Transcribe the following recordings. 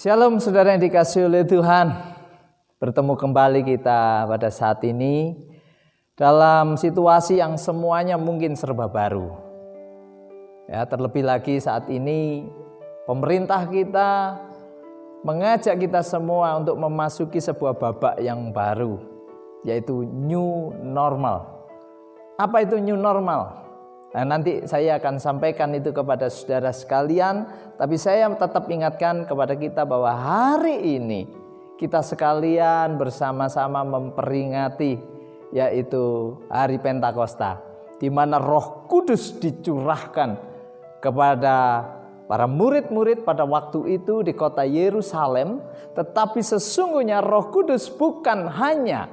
Shalom saudara yang dikasihi oleh Tuhan. Bertemu kembali kita pada saat ini dalam situasi yang semuanya mungkin serba baru. Ya, terlebih lagi saat ini pemerintah kita mengajak kita semua untuk memasuki sebuah babak yang baru, yaitu new normal. Apa itu new normal? Nah, nanti saya akan sampaikan itu kepada saudara sekalian, tapi saya tetap ingatkan kepada kita bahwa hari ini kita sekalian bersama-sama memperingati yaitu Hari Pentakosta, di mana Roh Kudus dicurahkan kepada para murid-murid pada waktu itu di kota Yerusalem. Tetapi sesungguhnya Roh Kudus bukan hanya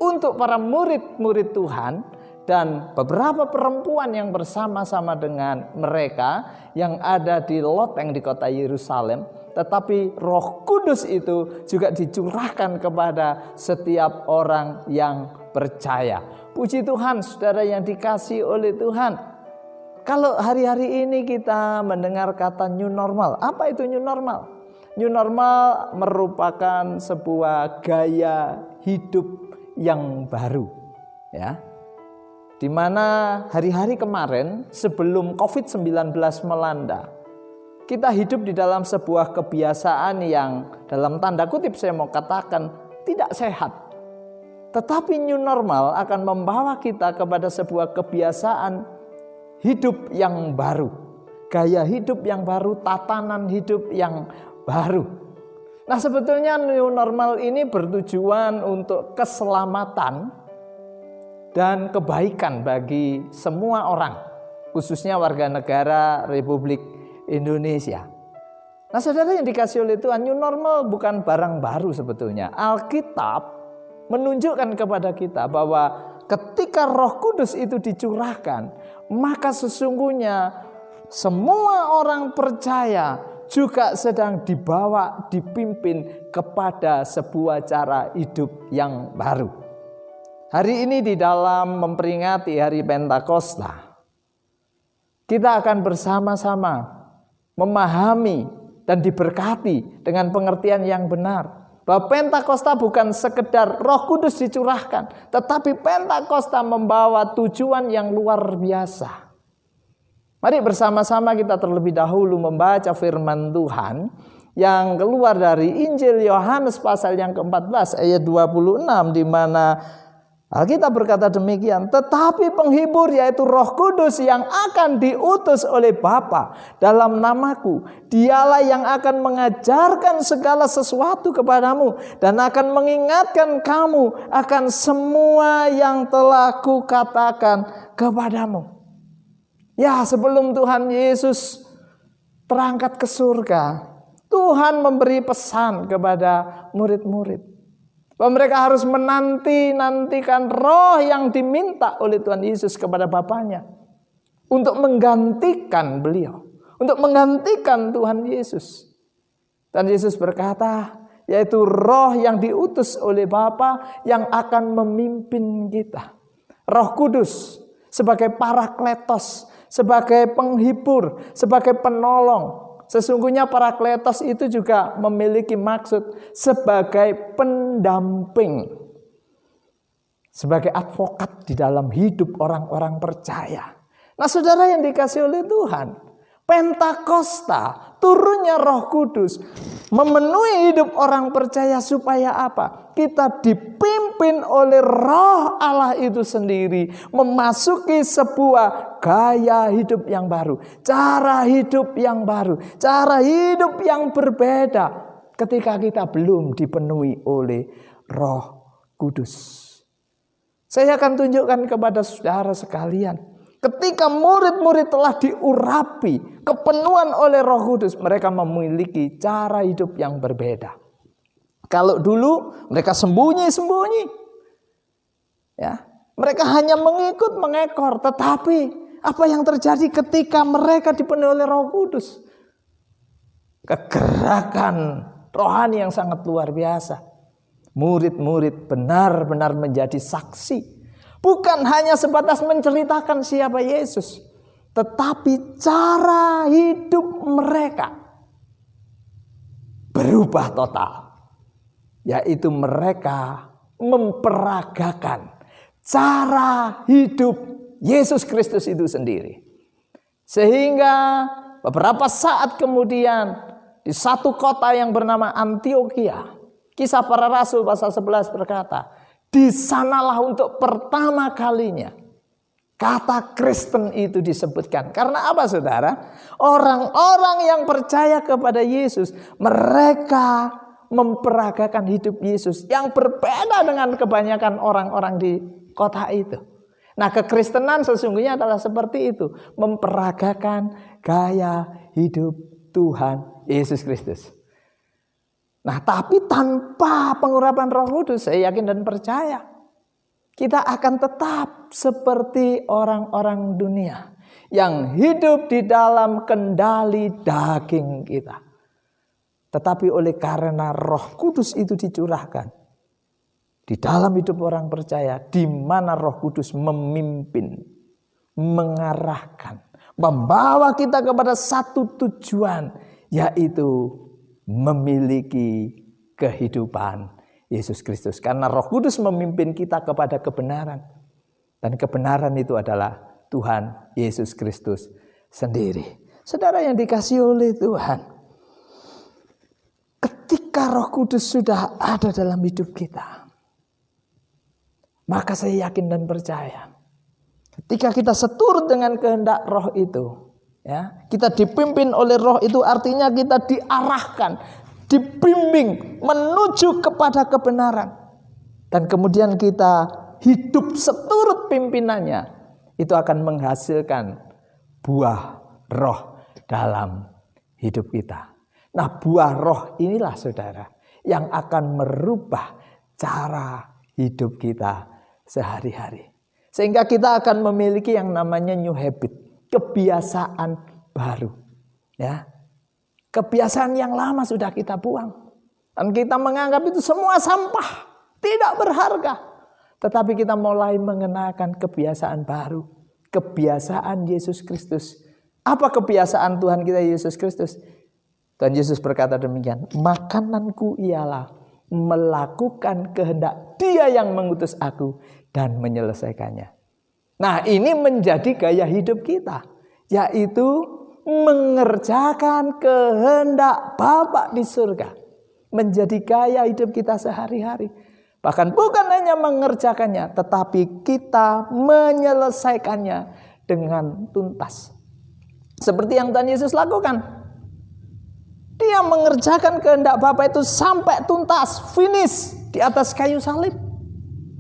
untuk para murid-murid Tuhan dan beberapa perempuan yang bersama-sama dengan mereka yang ada di loteng di kota Yerusalem, tetapi Roh Kudus itu juga dicurahkan kepada setiap orang yang percaya. Puji Tuhan, saudara yang dikasihi oleh Tuhan. Kalau hari-hari ini kita mendengar kata new normal, apa itu new normal? New normal merupakan sebuah gaya hidup yang baru, ya. Di mana hari-hari kemarin sebelum COVID-19 melanda, kita hidup di dalam sebuah kebiasaan yang dalam tanda kutip saya mau katakan tidak sehat. Tetapi new normal akan membawa kita kepada sebuah kebiasaan hidup yang baru, gaya hidup yang baru, tatanan hidup yang baru. Nah, sebetulnya new normal ini bertujuan untuk keselamatan dan kebaikan bagi semua orang, khususnya warga negara Republik Indonesia. Nah, saudara yang dikasihi oleh Tuhan, new normal bukan barang baru sebetulnya. Alkitab menunjukkan kepada kita bahwa ketika Roh Kudus itu dicurahkan, maka sesungguhnya semua orang percaya juga sedang dibawa, dipimpin kepada sebuah cara hidup yang baru. Hari ini di dalam memperingati Hari Pentakosta, kita akan bersama-sama memahami dan diberkati dengan pengertian yang benar. Bahwa Pentakosta bukan sekedar Roh Kudus dicurahkan, tetapi Pentakosta membawa tujuan yang luar biasa. Mari bersama-sama kita terlebih dahulu membaca firman Tuhan yang keluar dari Injil Yohanes pasal yang ke-14 ayat 26, di mana Alkitab berkata demikian, tetapi penghibur yaitu Roh Kudus yang akan diutus oleh Bapa dalam namaku, dialah yang akan mengajarkan segala sesuatu kepadamu dan akan mengingatkan kamu akan semua yang telah kukatakan kepadamu. Ya, sebelum Tuhan Yesus terangkat ke surga, Tuhan memberi pesan kepada murid-murid bahwa mereka harus menantikan roh yang diminta oleh Tuhan Yesus kepada Bapanya untuk menggantikan beliau, untuk menggantikan Tuhan Yesus. Dan Yesus berkata, yaitu roh yang diutus oleh Bapa yang akan memimpin kita. Roh Kudus sebagai parakletos, sebagai penghibur, sebagai penolong. Sesungguhnya parakletos itu juga memiliki maksud sebagai pendamping, sebagai advokat di dalam hidup orang-orang percaya. Nah, saudara yang dikasihi oleh Tuhan, Pentakosta, turunnya Roh Kudus memenuhi hidup orang percaya supaya apa? Kita dipimpin oleh Roh Allah itu sendiri, memasuki sebuah gaya hidup yang baru, cara hidup yang baru, cara hidup yang berbeda ketika kita belum dipenuhi oleh Roh Kudus. Saya akan tunjukkan kepada saudara sekalian, ketika murid-murid telah diurapi kepenuhan oleh Roh Kudus, mereka memiliki cara hidup yang berbeda. Kalau dulu mereka sembunyi-sembunyi, ya, mereka hanya mengekor. Tetapi apa yang terjadi ketika mereka dipenuhi oleh Roh Kudus? Kegerakan rohani yang sangat luar biasa. Murid-murid benar-benar menjadi saksi. Bukan hanya sebatas menceritakan siapa Yesus, tetapi cara hidup mereka berubah total. Yaitu mereka memperagakan cara hidup Yesus Kristus itu sendiri. Sehingga beberapa saat kemudian di satu kota yang bernama Antiokhia, Kisah Para Rasul pasal 11 berkata, di sanalah untuk pertama kalinya kata Kristen itu disebutkan. Karena apa saudara? Orang-orang yang percaya kepada Yesus, mereka memperagakan hidup Yesus yang berbeda dengan kebanyakan orang-orang di kota itu. Nah, kekristenan sesungguhnya adalah seperti itu, memperagakan gaya hidup Tuhan Yesus Kristus. Nah, tapi tanpa pengurapan Roh Kudus, saya yakin dan percaya kita akan tetap seperti orang-orang dunia yang hidup di dalam kendali daging kita. Tetapi oleh karena Roh Kudus itu dicurahkan di dalam hidup orang percaya, di mana Roh Kudus memimpin, mengarahkan, membawa kita kepada satu tujuan, yaitu memiliki kehidupan Yesus Kristus. Karena Roh Kudus memimpin kita kepada kebenaran. Dan kebenaran itu adalah Tuhan Yesus Kristus sendiri. Saudara yang dikasihi oleh Tuhan, ketika Roh Kudus sudah ada dalam hidup kita, maka saya yakin dan percaya, ketika kita seturut dengan kehendak Roh itu, ya, kita dipimpin oleh Roh itu, artinya kita diarahkan, dibimbing menuju kepada kebenaran. Dan kemudian kita hidup seturut pimpinannya, itu akan menghasilkan buah Roh dalam hidup kita. Nah, buah Roh inilah saudara yang akan merubah cara hidup kita sehari-hari. Sehingga kita akan memiliki yang namanya new habit, kebiasaan baru. Ya. Kebiasaan yang lama sudah kita buang. Dan kita menganggap itu semua sampah, tidak berharga. Tetapi kita mulai mengenakan kebiasaan baru, kebiasaan Yesus Kristus. Apa kebiasaan Tuhan kita Yesus Kristus? Tuhan Yesus berkata demikian, makananku ialah melakukan kehendak Dia yang mengutus aku dan menyelesaikannya. Nah, ini menjadi gaya hidup kita, yaitu mengerjakan kehendak Bapa di surga. Menjadi gaya hidup kita sehari-hari. Bahkan bukan hanya mengerjakannya, tetapi kita menyelesaikannya dengan tuntas. Seperti yang Tuhan Yesus lakukan. Dia mengerjakan kehendak Bapa itu sampai tuntas, finish di atas kayu salib.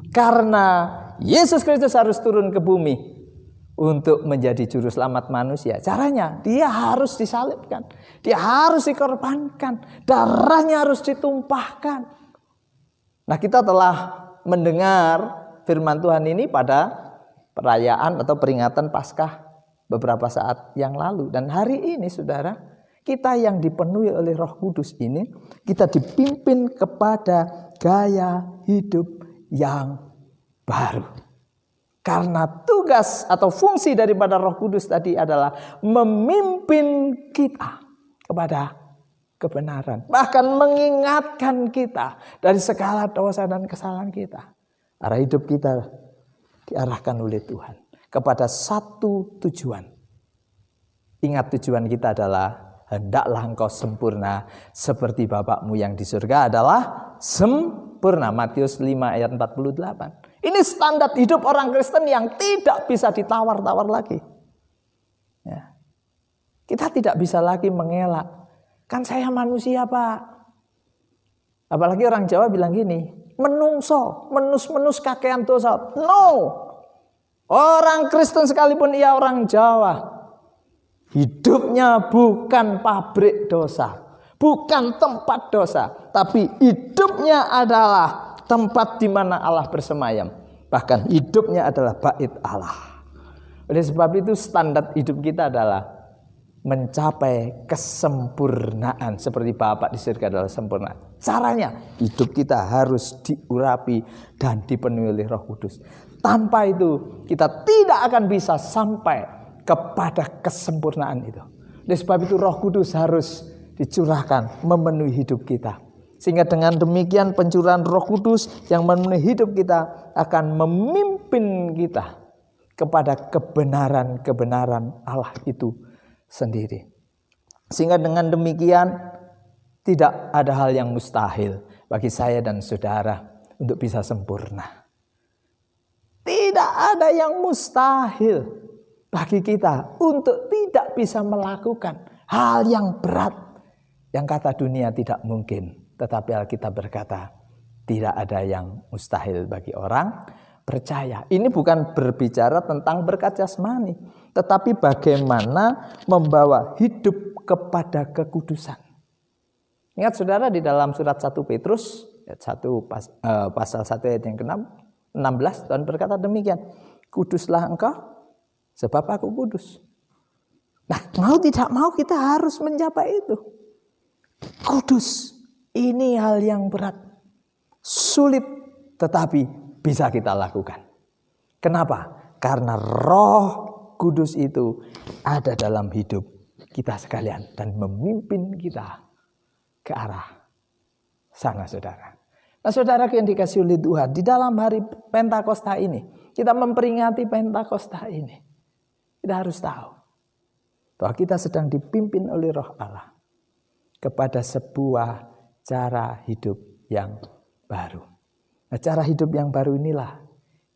Karena Yesus Kristus harus turun ke bumi untuk menjadi juru selamat manusia. Caranya dia harus disalibkan, dia harus dikorbankan, darahnya harus ditumpahkan. Nah, kita telah mendengar firman Tuhan ini pada perayaan atau peringatan Paskah beberapa saat yang lalu. Dan hari ini saudara, kita yang dipenuhi oleh Roh Kudus ini, kita dipimpin kepada gaya hidup yang baru. Karena tugas atau fungsi daripada Roh Kudus tadi adalah memimpin kita kepada kebenaran. Bahkan mengingatkan kita dari segala dosa dan kesalahan kita. Arah hidup kita diarahkan oleh Tuhan kepada satu tujuan. Ingat, tujuan kita adalah hendaklah engkau sempurna seperti Bapakmu yang di surga adalah sempurna. Matius 5 ayat 48. Ini standar hidup orang Kristen yang tidak bisa ditawar-tawar lagi. Ya. Kita tidak bisa lagi mengelak. Kan saya manusia, Pak. Apalagi orang Jawa bilang gini, menungso, menus-menus kakean dosa. No. Orang Kristen sekalipun ia orang Jawa, hidupnya bukan pabrik dosa, bukan tempat dosa, tapi hidupnya adalah tempat di mana Allah bersemayam. Bahkan hidupnya adalah bait Allah. Oleh sebab itu standar hidup kita adalah mencapai kesempurnaan seperti Bapa di surga adalah sempurna. Caranya hidup kita harus diurapi dan dipenuhi oleh Roh Kudus. Tanpa itu kita tidak akan bisa sampai kepada kesempurnaan itu. Oleh sebab itu Roh Kudus harus dicurahkan memenuhi hidup kita. Sehingga dengan demikian pencurahan Roh Kudus yang memenuhi hidup kita akan memimpin kita kepada kebenaran-kebenaran Allah itu sendiri. Sehingga dengan demikian tidak ada hal yang mustahil bagi saya dan saudara untuk bisa sempurna. Tidak ada yang mustahil bagi kita untuk tidak bisa melakukan hal yang berat yang kata dunia tidak mungkin. Tetapi Alkitab berkata, tidak ada yang mustahil bagi orang percaya. Ini bukan berbicara tentang berkat jasmani, tetapi bagaimana membawa hidup kepada kekudusan. Ingat saudara, di dalam surat 1 Petrus pasal 1 ayat yang ke-16, Tuhan berkata demikian, kuduslah engkau sebab aku kudus. Nah, mau tidak mau kita harus mencapai itu. Kudus. Ini hal yang berat, sulit, tetapi bisa kita lakukan. Kenapa? Karena Roh Kudus itu ada dalam hidup kita sekalian dan memimpin kita ke arah sana, saudara. Nah, saudara yang dikasihi oleh Tuhan, di dalam hari Pentakosta ini, kita memperingati Pentakosta ini, kita harus tahu bahwa kita sedang dipimpin oleh Roh Allah kepada sebuah cara hidup yang baru. Nah, cara hidup yang baru inilah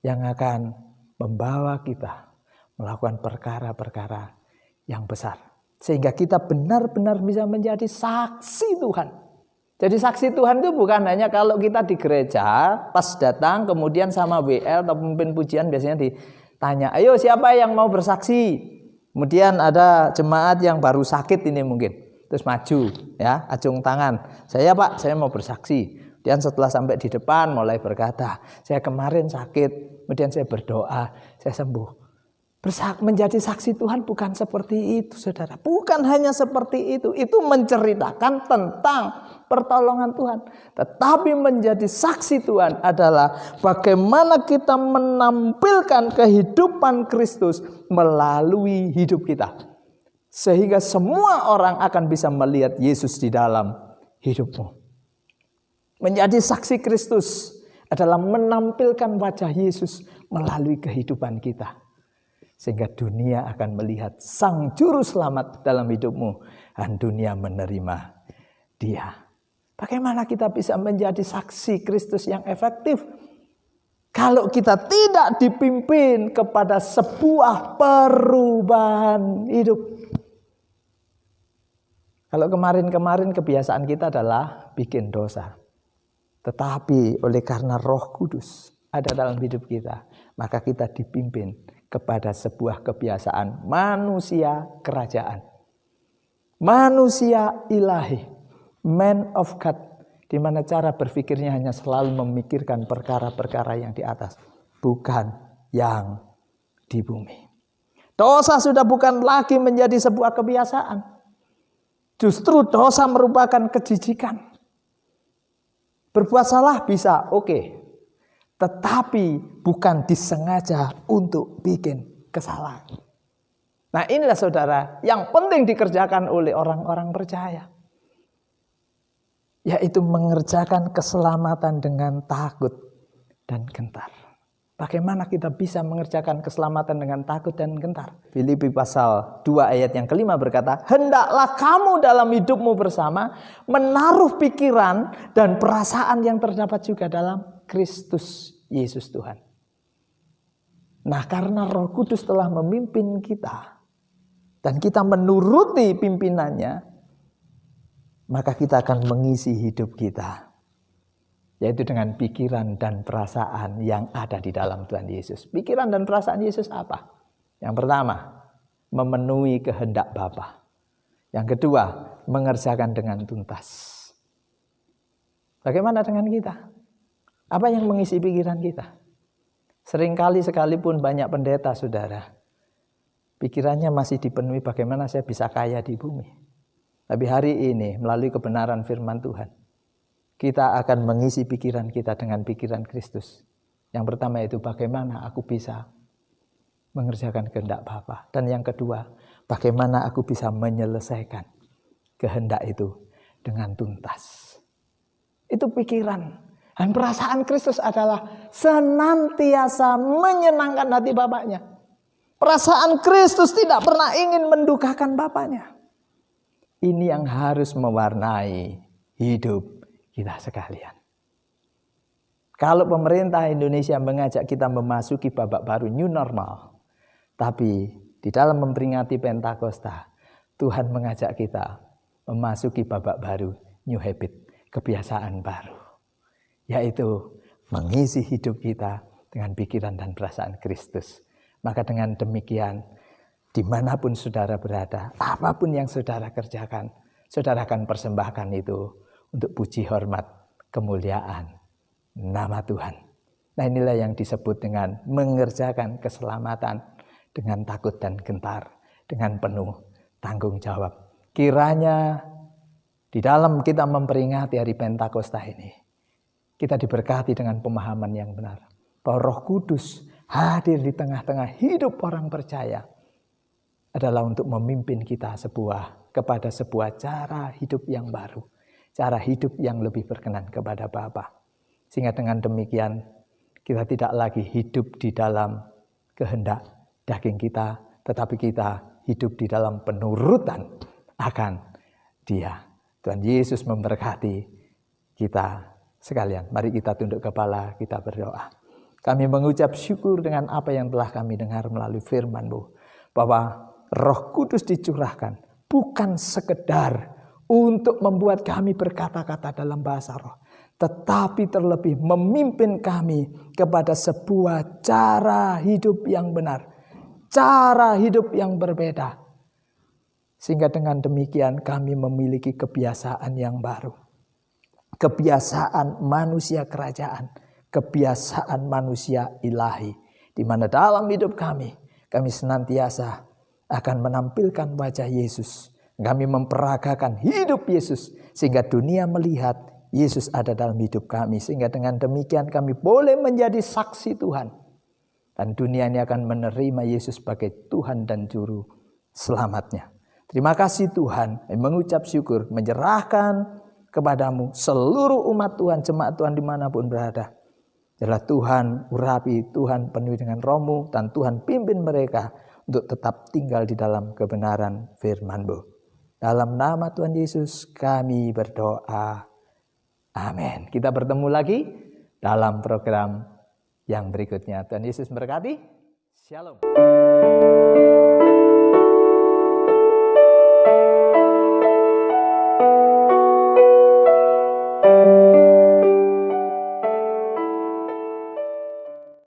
yang akan membawa kita melakukan perkara-perkara yang besar. Sehingga kita benar-benar bisa menjadi saksi Tuhan. Jadi saksi Tuhan itu bukan hanya kalau kita di gereja, pas datang kemudian sama WL atau pemimpin pujian biasanya ditanya, ayo siapa yang mau bersaksi? Kemudian ada jemaat yang baru sakit ini mungkin. Terus maju, ya, acung tangan. Saya Pak, saya mau bersaksi. Dan setelah sampai di depan mulai berkata, saya kemarin sakit, kemudian saya berdoa, saya sembuh. Menjadi saksi Tuhan bukan seperti itu, saudara. Bukan hanya seperti itu. Itu menceritakan tentang pertolongan Tuhan. Tetapi menjadi saksi Tuhan adalah bagaimana kita menampilkan kehidupan Kristus melalui hidup kita. Sehingga semua orang akan bisa melihat Yesus di dalam hidupmu. Menjadi saksi Kristus adalah menampilkan wajah Yesus melalui kehidupan kita. Sehingga dunia akan melihat Sang Juru Selamat dalam hidupmu. Dan dunia menerima Dia. Bagaimana kita bisa menjadi saksi Kristus yang efektif? Kalau kita tidak dipimpin kepada sebuah perubahan hidup. Kalau kemarin-kemarin kebiasaan kita adalah bikin dosa. Tetapi oleh karena Roh Kudus ada dalam hidup kita, maka kita dipimpin kepada sebuah kebiasaan manusia kerajaan. Manusia ilahi, man of God, di mana cara berpikirnya hanya selalu memikirkan perkara-perkara yang di atas, bukan yang di bumi. Dosa sudah bukan lagi menjadi sebuah kebiasaan. Justru dosa merupakan kejijikan. Berbuat salah bisa, oke. Tetapi bukan disengaja untuk bikin kesalahan. Nah, inilah saudara yang penting dikerjakan oleh orang-orang percaya. Yaitu mengerjakan keselamatan dengan takut dan gentar. Bagaimana kita bisa mengerjakan keselamatan dengan takut dan gentar? Filipi pasal 2 ayat yang ke-5 berkata, hendaklah kamu dalam hidupmu bersama menaruh pikiran dan perasaan yang terdapat juga dalam Kristus Yesus Tuhan. Nah, karena Roh Kudus telah memimpin kita dan kita menuruti pimpinannya, maka kita akan mengisi hidup kita. Yaitu dengan pikiran dan perasaan yang ada di dalam Tuhan Yesus. Pikiran dan perasaan Yesus apa? Yang pertama, memenuhi kehendak Bapa. Yang kedua, mengerjakan dengan tuntas. Bagaimana dengan kita? Apa yang mengisi pikiran kita? Seringkali sekalipun banyak pendeta, saudara, pikirannya masih dipenuhi bagaimana saya bisa kaya di bumi. Tapi hari ini, melalui kebenaran firman Tuhan, kita akan mengisi pikiran kita dengan pikiran Kristus. Yang pertama itu bagaimana aku bisa mengerjakan kehendak Bapa. Dan yang kedua, bagaimana aku bisa menyelesaikan kehendak itu dengan tuntas. Itu pikiran dan perasaan Kristus adalah senantiasa menyenangkan hati Bapaknya. Perasaan Kristus tidak pernah ingin mendukakan Bapaknya. Ini yang harus mewarnai hidup kita sekalian. Kalau pemerintah Indonesia mengajak kita memasuki babak baru new normal, tapi di dalam memperingati Pentakosta, Tuhan mengajak kita memasuki babak baru new habit, kebiasaan baru, yaitu mengisi hidup kita dengan pikiran dan perasaan Kristus. Maka dengan demikian, dimanapun saudara berada, apapun yang saudara kerjakan, saudara akan persembahkan itu untuk puji hormat, kemuliaan nama Tuhan. Nah, inilah yang disebut dengan mengerjakan keselamatan dengan takut dan gentar, dengan penuh tanggung jawab. Kiranya di dalam kita memperingati hari Pentakosta ini, kita diberkati dengan pemahaman yang benar, bahwa Roh Kudus hadir di tengah-tengah hidup orang percaya adalah untuk memimpin kita kepada sebuah cara hidup yang baru, cara hidup yang lebih berkenan kepada Bapa. Sehingga dengan demikian kita tidak lagi hidup di dalam kehendak daging kita, tetapi kita hidup di dalam penurutan akan Dia. Tuhan Yesus memberkati kita sekalian. Mari kita tunduk kepala, kita berdoa. Kami mengucap syukur dengan apa yang telah kami dengar melalui firman-Mu, bahwa Roh Kudus dicurahkan bukan sekedar untuk membuat kami berkata-kata dalam bahasa roh, tetapi terlebih memimpin kami kepada sebuah cara hidup yang benar, cara hidup yang berbeda. Sehingga dengan demikian kami memiliki kebiasaan yang baru, kebiasaan manusia kerajaan, kebiasaan manusia ilahi, di mana dalam hidup kami senantiasa akan menampilkan wajah Yesus. Kami memperagakan hidup Yesus, sehingga dunia melihat Yesus ada dalam hidup kami. Sehingga dengan demikian kami boleh menjadi saksi Tuhan. Dan dunia ini akan menerima Yesus sebagai Tuhan dan Juru Selamatnya. Terima kasih Tuhan, mengucap syukur, menyerahkan kepadamu seluruh umat Tuhan, jemaat Tuhan dimanapun berada. Adalah Tuhan urapi, Tuhan penuhi dengan Roh-Mu, dan Tuhan pimpin mereka untuk tetap tinggal di dalam kebenaran firman-Mu. Dalam nama Tuhan Yesus kami berdoa. Amin. Kita bertemu lagi dalam program yang berikutnya. Tuhan Yesus memberkati. Shalom.